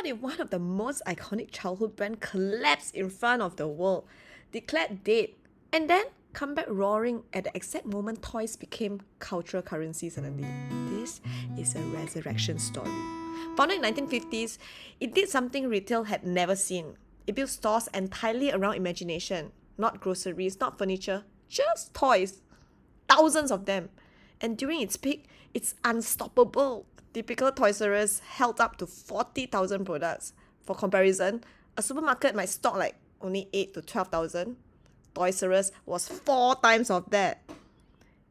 if one of the most iconic childhood brands collapsed in front of the world, declared dead, and then come back roaring at the exact moment toys became cultural currency suddenly? This is a resurrection story. Founded in 1950s, it did something retail had never seen. It built stores entirely around imagination, not groceries, not furniture, just toys. Thousands of them. And during its peak, it's unstoppable. Typical Toys R Us held up to 40,000 products. For comparison, a supermarket might stock like only 8 to 12,000. Toys R Us was 4 times of that.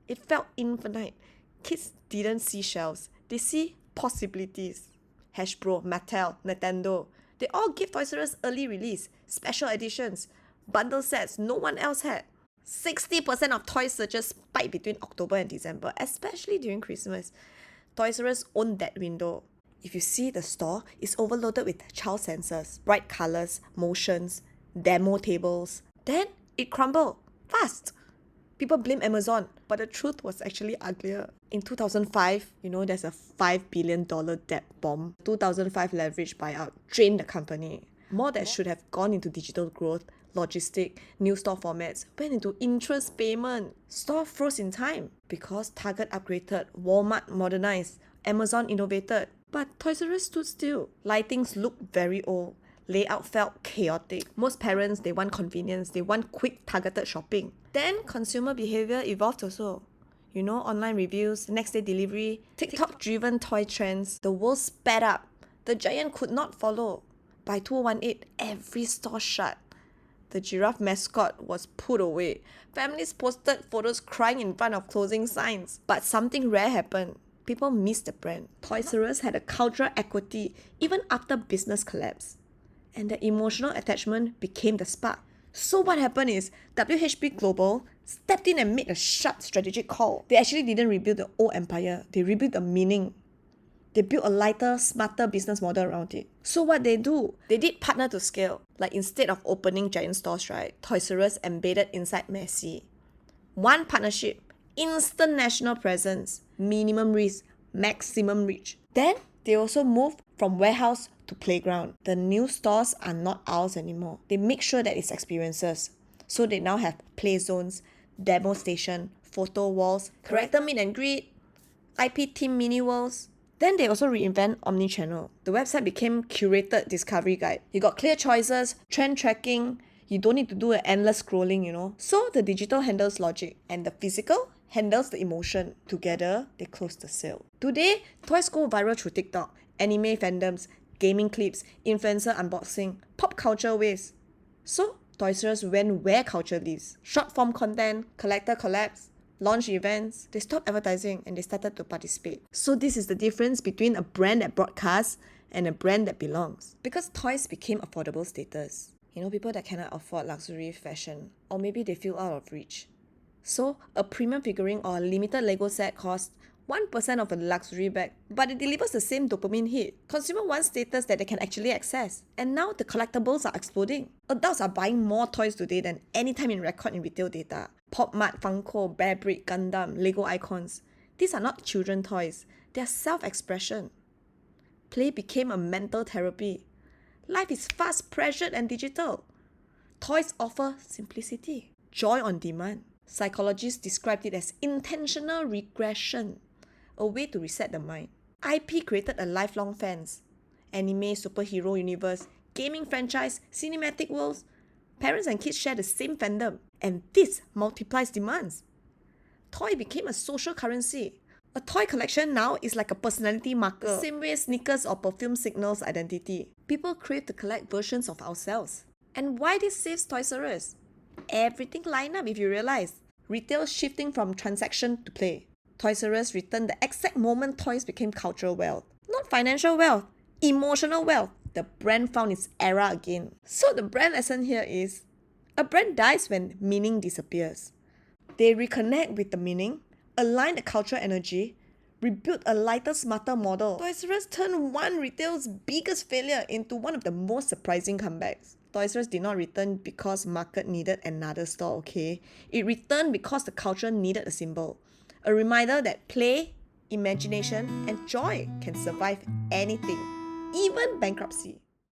It felt infinite. Kids didn't see shelves. They see possibilities. Hasbro, Mattel, Nintendo, they all give Toys R Us early release, special editions, bundle sets no one else had. 60% of toy searches spiked between October and December, especially during Christmas. Toys R Us owned that window. If you see the store, it's overloaded with child sensors, bright colors, motions, demo tables. Then it crumbled fast. People blame Amazon, but the truth was actually uglier. In 2005, there's a $5 billion debt bomb. 2005 leverage buyout drained the company. More that should have gone into digital growth, logistic, new store formats, went into interest payment. Store froze in time because Target upgraded, Walmart modernized, Amazon innovated. But Toys R Us stood still. Lightings looked very old. Layout felt chaotic. Most parents, they want convenience. They want quick, targeted shopping. Then consumer behavior evolved also. Online reviews, next day delivery, TikTok-driven toy trends. The world sped up. The giant could not follow. By 2018, every store shut. The giraffe mascot was put away. Families posted photos crying in front of closing signs. But something rare happened. People missed the brand. Toys R Us had a cultural equity even after business collapsed. And the emotional attachment became the spark. So what happened is WHP Global stepped in and made a sharp strategic call. They actually didn't rebuild the old empire. They rebuilt the meaning. They built a lighter, smarter business model around it. So what they do? They did partner to scale. Like instead of opening giant stores, right? Toys R Us embedded inside Massy. One partnership, instant national presence, minimum risk, maximum reach. Then they also moved from warehouse to playground. The new stores are not ours anymore. They make sure that it's experiences. So they now have play zones, demo station, photo walls, character meet and greet, IP team mini worlds. Then they also reinvent omnichannel. The website became curated discovery guide. You got clear choices, trend tracking. You don't need to do an endless scrolling. So the digital handles logic and the physical handles the emotion. Together, they close the sale. Today, toys go viral through TikTok, anime fandoms, gaming clips, influencer unboxing, pop culture waves. So Toys R Us went where culture lives. Short form content, collector collabs, launch events. They stopped advertising and they started to participate. So this is the difference between a brand that broadcasts and a brand that belongs. Because toys became affordable status. People that cannot afford luxury fashion, or maybe they feel out of reach. So a premium figurine or a limited Lego set costs 1% of a luxury bag, but it delivers the same dopamine hit. Consumer want status that they can actually access. And now the collectibles are exploding. Adults are buying more toys today than any time in record in retail data. Pop Mart, Funko, Bear Brick, Gundam, Lego icons. These are not children toys. They are self-expression. Play became a mental therapy. Life is fast, pressured and digital. Toys offer simplicity, joy on demand. Psychologists described it as intentional regression, a way to reset the mind. IP created a lifelong fans. Anime, superhero universe, gaming franchise, cinematic worlds. Parents and kids share the same fandom, and this multiplies demands. Toy became a social currency. A toy collection now is like a personality marker. Same way sneakers or perfume signals identity. People crave to collect versions of ourselves. And why this saves Toys R Us? Everything line up if you realize. Retail shifting from transaction to play. Toys R Us returned the exact moment toys became cultural wealth. Not financial wealth, emotional wealth. The brand found its era again. So the brand lesson here is, a brand dies when meaning disappears. They reconnect with the meaning, align the cultural energy, rebuild a lighter, smarter model. Toys R Us turned one retail's biggest failure into one of the most surprising comebacks. Toys R Us did not return because market needed another store, okay? It returned because the culture needed a symbol. A reminder that play, imagination, and joy can survive anything, even bankruptcy.